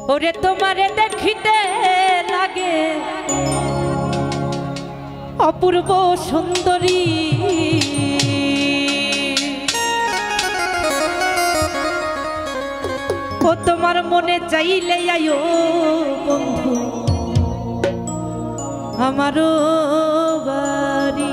ওরে তোমারে দেখিতে লাগে অপূর্ব সুন্দরী, ও তোমার মনে চাইলে আয়ো বন্ধু আমারও বাড়ি।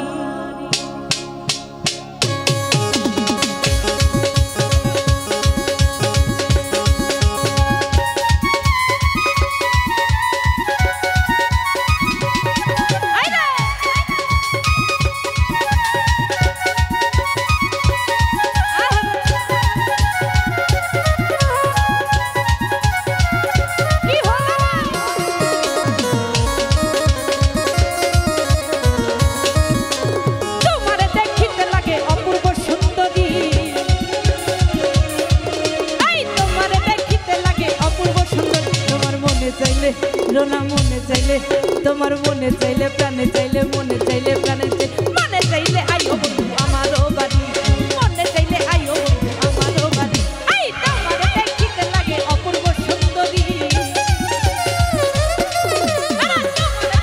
রোনা মনে চাইলে তোমার মনে চাইলে প্রাণে চাইলে মনে চাইলে প্রাণে চাইলে মনে চাইলে আইও বন্ধু আমারও বাড়ি, মনে চাইলে আইও বন্ধু আমারও বাড়ি। আই তোমার দেখিতে লাগে অপূর্ব সুন্দরী, তোমার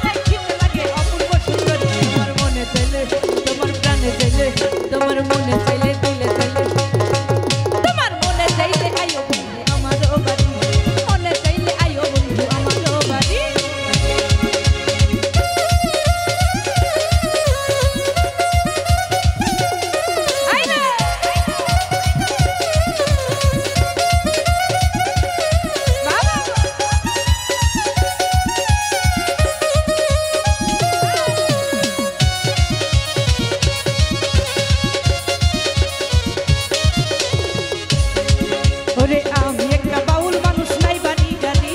দেখিতে লাগে অপূর্ব সুন্দরী, তোমার মনে চাইলে তোমার প্রাণে চাইলে তোমার মনে চাইলে দিলে চাইলে তোমার মনে চাইলে আইও বন্ধু আমারও বাড়ি, মনে চাইলে আইও বন্ধু আমারও বাড়ি। ওরে আমি একটা বাউল মানুষ নাই বাড়ি গাড়ি,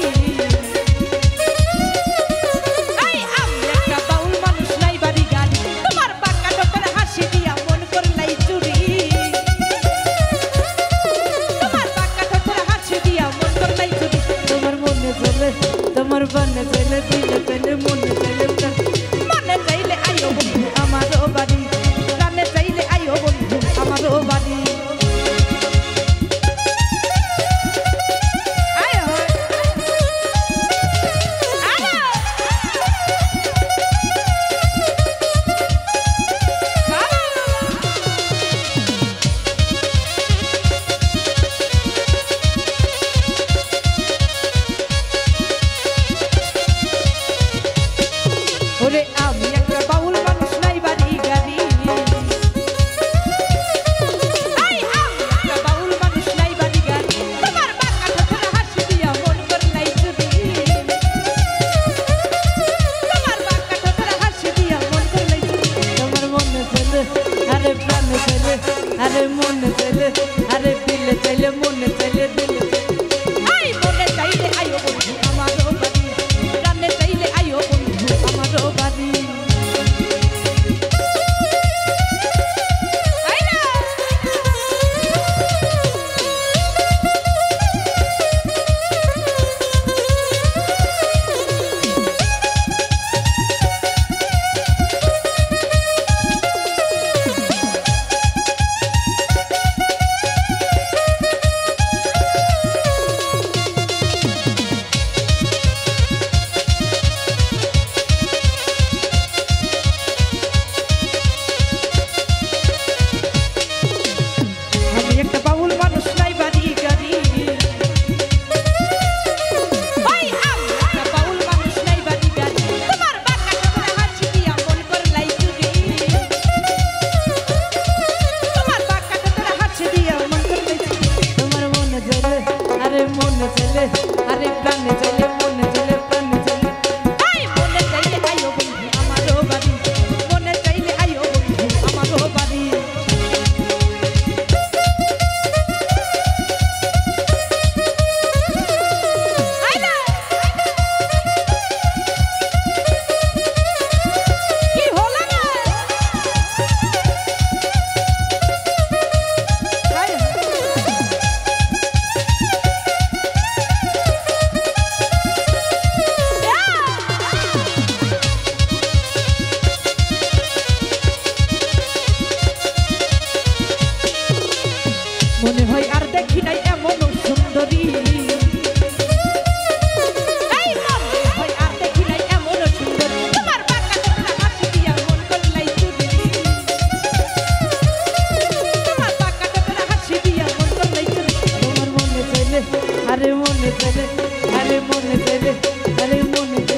আমি একটা বাউল মানুষ নাই বাড়ি গাড়ি, তোমার বাঁকা ঠোঁটের হাসি দিয়া মন করলাই চুরি, তোমার বাঁকা ঠোঁটের হাসি দিয়া মন করলাই চুরি, তোমার মনে চলে তোমার বনে চলে দিলে চলে মনে চলে মনে চাইলে আইও বন্ধু আমারও বাড়ি, প্রাণে চাইলে আইও বন্ধু আমারও বাড়ি। ওরে আমি একটা বাউল মানুষ নাই বাড়ি গাড়ি, আমি একটা বাউল মানুষ নাই বাড়ি গাড়ি, তোমার বাঁকা ঠোঁটের হাসি দিয়া মন করলাই চুরি, তোমার বাঁকা ঠোঁটের হাসি দিয়া মন করলাই চুরি, তোমার মনে চলে আরে প্রাণে চলে আরে মনে চলে আরে দিলে চাইলে মনে চাইলে দিলে মনে চাইলে আইও বন্ধু আমারও বাড়ি, প্রাণে চাইলে আইও বন্ধু আমারও বাড়ি। আমি একটা বাউল মানুষ নাই বাড়ি গাড়ি, আমি একটা বাউল মানুষ নাই বাড়ি গাড়ি, তোমার বাঁকা ঠোঁটের হাসি দিয়া মন করলাই চুরি, তোমার বাঁকা ঠোঁটের হাসি দিয়া মন করলাই চুরি, তোমার মনে চলে আরে মনে চলে আরে প্রাণে চলে মনে চলে প্রাণে চলে মনে চাইলে আইও বন্ধু আমারও বাড়ি, মনে চাইলে আইও বন্ধু আমারও বাড়ি। আরে মনে চাইলে আরে মনে চাইলে আরে মনে